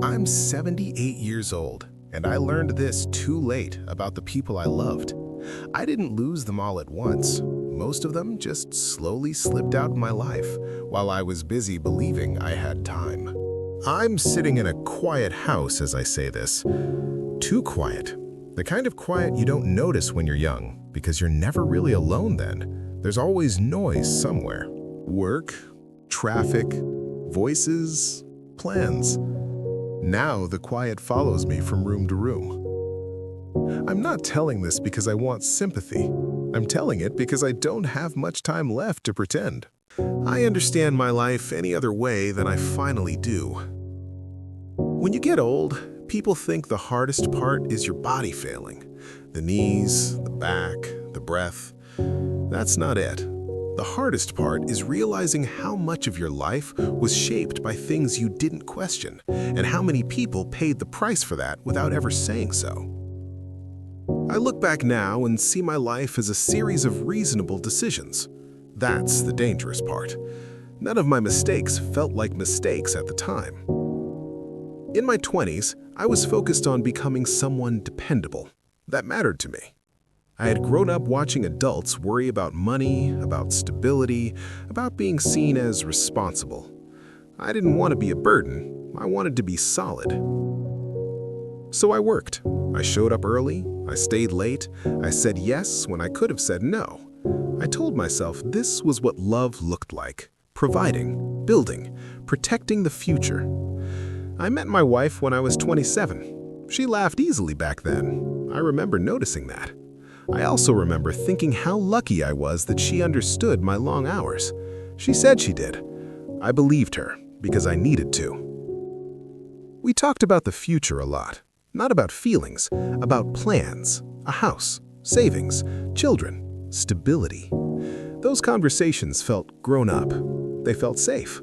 I'm 78 years old, and I learned this too late about the people I loved. I didn't lose them all at once. Most of them just slowly slipped out of my life while I was busy believing I had time. I'm sitting in a quiet house as I say this. Too quiet. The kind of quiet you don't notice when you're young, because you're never really alone then. There's always noise somewhere. Work, traffic, voices, plans. Now the quiet follows me from room to room. I'm not telling this because I want sympathy. I'm telling it because I don't have much time left to pretend. I understand my life any other way than I finally do. When you get old, people think the hardest part is your body failing. The knees, the back, the breath. That's not it. The hardest part is realizing how much of your life was shaped by things you didn't question, and how many people paid the price for that without ever saying so. I look back now and see my life as a series of reasonable decisions. That's the dangerous part. None of my mistakes felt like mistakes at the time. In my 20s, I was focused on becoming someone dependable. That mattered to me. I had grown up watching adults worry about money, about stability, about being seen as responsible. I didn't want to be a burden. I wanted to be solid. So I worked. I showed up early. I stayed late. I said yes when I could have said no. I told myself this was what love looked like: providing, building, protecting the future. I met my wife when I was 27. She laughed easily back then. I remember noticing that. I also remember thinking how lucky I was that she understood my long hours. She said she did. I believed her because I needed to. We talked about the future a lot. Not about feelings, about plans, a house, savings, children, stability. Those conversations felt grown up. They felt safe.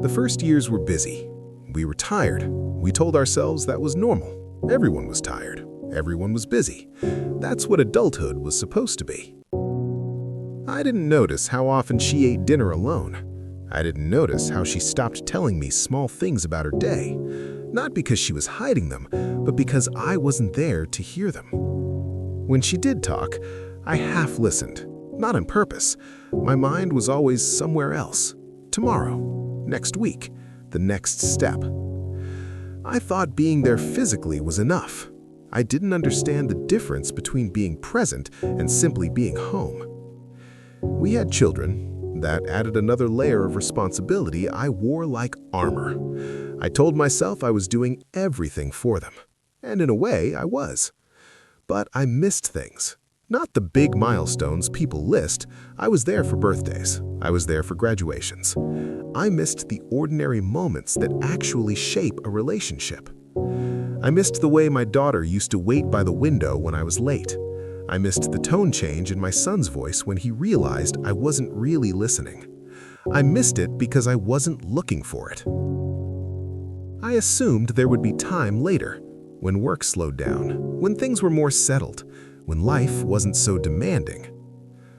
The first years were busy. We were tired. We told ourselves that was normal. Everyone was tired. Everyone was busy. That's what adulthood was supposed to be. I didn't notice how often she ate dinner alone. I didn't notice how she stopped telling me small things about her day. Not because she was hiding them, but because I wasn't there to hear them. When she did talk, I half listened, not on purpose. My mind was always somewhere else. Tomorrow, next week, the next step. I thought being there physically was enough. I didn't understand the difference between being present and simply being home. We had children. That added another layer of responsibility I wore like armor. I told myself I was doing everything for them. And in a way, I was. But I missed things. Not the big milestones people list. I was there for birthdays. I was there for graduations. I missed the ordinary moments that actually shape a relationship. I missed the way my daughter used to wait by the window when I was late. I missed the tone change in my son's voice when he realized I wasn't really listening. I missed it because I wasn't looking for it. I assumed there would be time later, when work slowed down, when things were more settled, when life wasn't so demanding.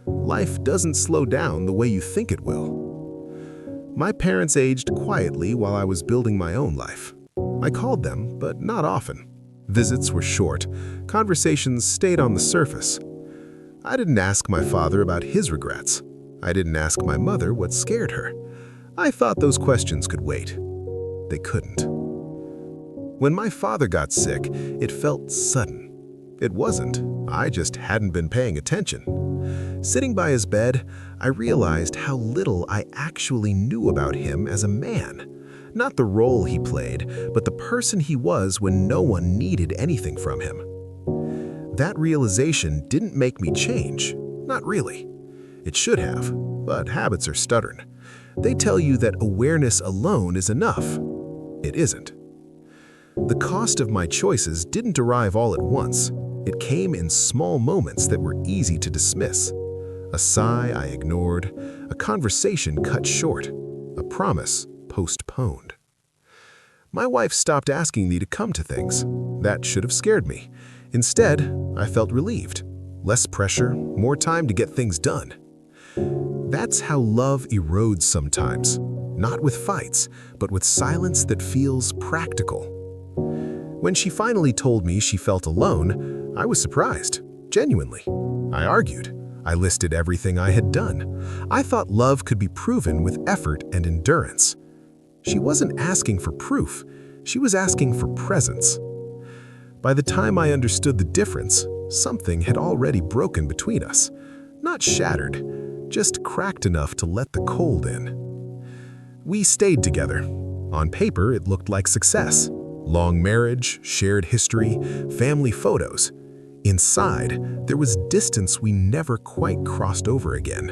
Life doesn't slow down the way you think it will. My parents aged quietly while I was building my own life. I called them, but not often. Visits were short. Conversations stayed on the surface. I didn't ask my father about his regrets. I didn't ask my mother what scared her. I thought those questions could wait. They couldn't. When my father got sick, it felt sudden. It wasn't. I just hadn't been paying attention. Sitting by his bed, I realized how little I actually knew about him as a man. Not the role he played, but the person he was when no one needed anything from him. That realization didn't make me change. Not really. It should have, but habits are stubborn. They tell you that awareness alone is enough. It isn't. The cost of my choices didn't arrive all at once. It came in small moments that were easy to dismiss. A sigh I ignored, a conversation cut short, a promise postponed. My wife stopped asking me to come to things. That should have scared me. Instead, I felt relieved. Less pressure, more time to get things done. That's how love erodes sometimes. not with fights, but with silence that feels practical. When she finally told me she felt alone, I was surprised, genuinely. I argued. I listed everything I had done. I thought love could be proven with effort and endurance. She wasn't asking for proof. She was asking for presence. By the time I understood the difference, something had already broken between us. Not shattered, just cracked enough to let the cold in. We stayed together. On paper, it looked like success. Long marriage, shared history, family photos. Inside, there was distance we never quite crossed over again.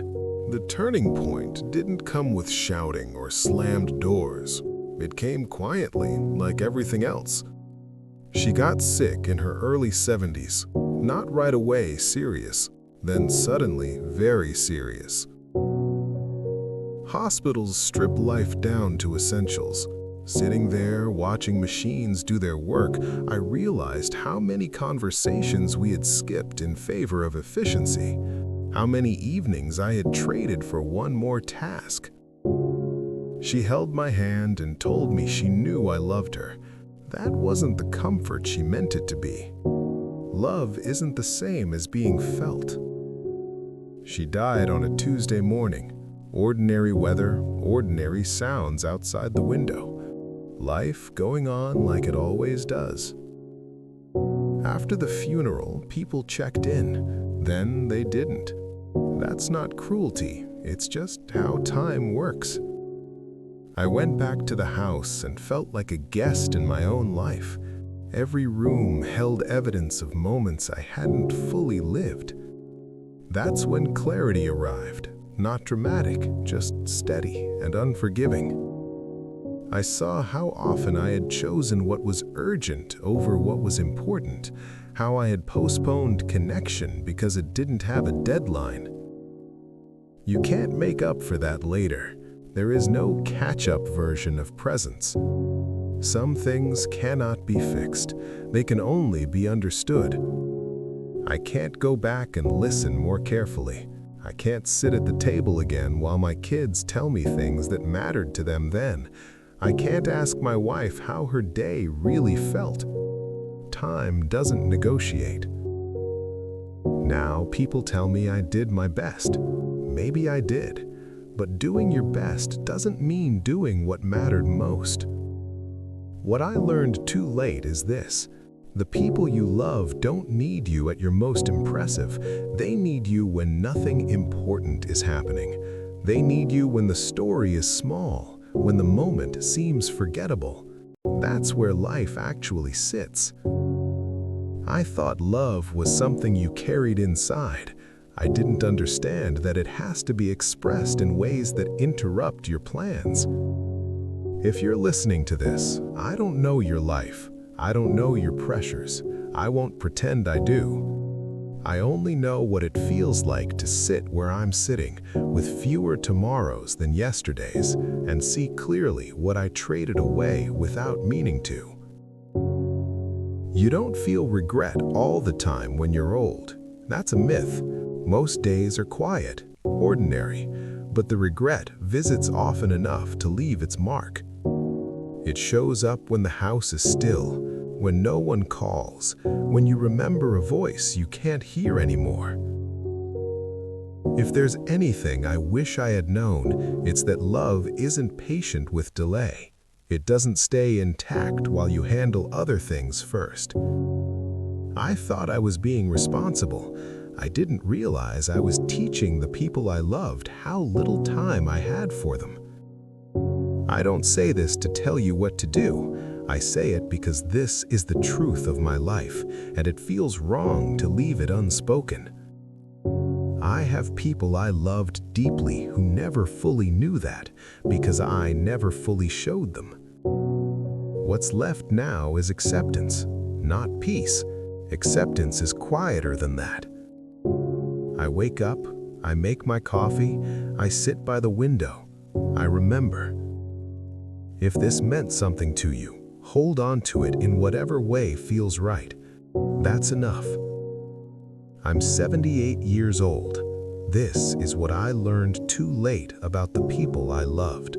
The turning point didn't come with shouting or slammed doors. It came quietly, like everything else. She got sick in her early 70s, not right away serious, then suddenly very serious. Hospitals strip life down to essentials. Sitting there, watching machines do their work, I realized how many conversations we had skipped in favor of efficiency, how many evenings I had traded for one more task. She held my hand and told me she knew I loved her. That wasn't the comfort she meant it to be. Love isn't the same as being felt. She died on a Tuesday morning. Ordinary weather, ordinary sounds outside the window. Life going on like it always does. After the funeral, people checked in. Then they didn't. That's not cruelty, it's just how time works. I went back to the house and felt like a guest in my own life. Every room held evidence of moments I hadn't fully lived. That's when clarity arrived. Not dramatic, just steady and unforgiving. I saw how often I had chosen what was urgent over what was important, how I had postponed connection because it didn't have a deadline. You can't make up for that later. There is no catch-up version of presence. Some things cannot be fixed. They can only be understood. I can't go back and listen more carefully. I can't sit at the table again while my kids tell me things that mattered to them then. I can't ask my wife how her day really felt. Time doesn't negotiate. Now people tell me I did my best. Maybe I did. But doing your best doesn't mean doing what mattered most. What I learned too late is this. The people you love don't need you at your most impressive. They need you when nothing important is happening. They need you when the story is small, when the moment seems forgettable. That's where life actually sits. I thought love was something you carried inside. I didn't understand that it has to be expressed in ways that interrupt your plans. If you're listening to this, I don't know your life. I don't know your pressures. I won't pretend I do. I only know what it feels like to sit where I'm sitting, with fewer tomorrows than yesterdays, and see clearly what I traded away without meaning to. You don't feel regret all the time when you're old. That's a myth. Most days are quiet, ordinary, but the regret visits often enough to leave its mark. It shows up when the house is still, when no one calls, when you remember a voice you can't hear anymore. If there's anything I wish I had known, it's that love isn't patient with delay. It doesn't stay intact while you handle other things first. I thought I was being responsible. I didn't realize I was teaching the people I loved how little time I had for them. I don't say this to tell you what to do. I say it because this is the truth of my life, and it feels wrong to leave it unspoken. I have people I loved deeply who never fully knew that, because I never fully showed them. What's left now is acceptance, not peace. Acceptance is quieter than that. I wake up, I make my coffee, I sit by the window, I remember. If this meant something to you, hold on to it in whatever way feels right. That's enough. I'm 78 years old. This is what I learned too late about the people I loved.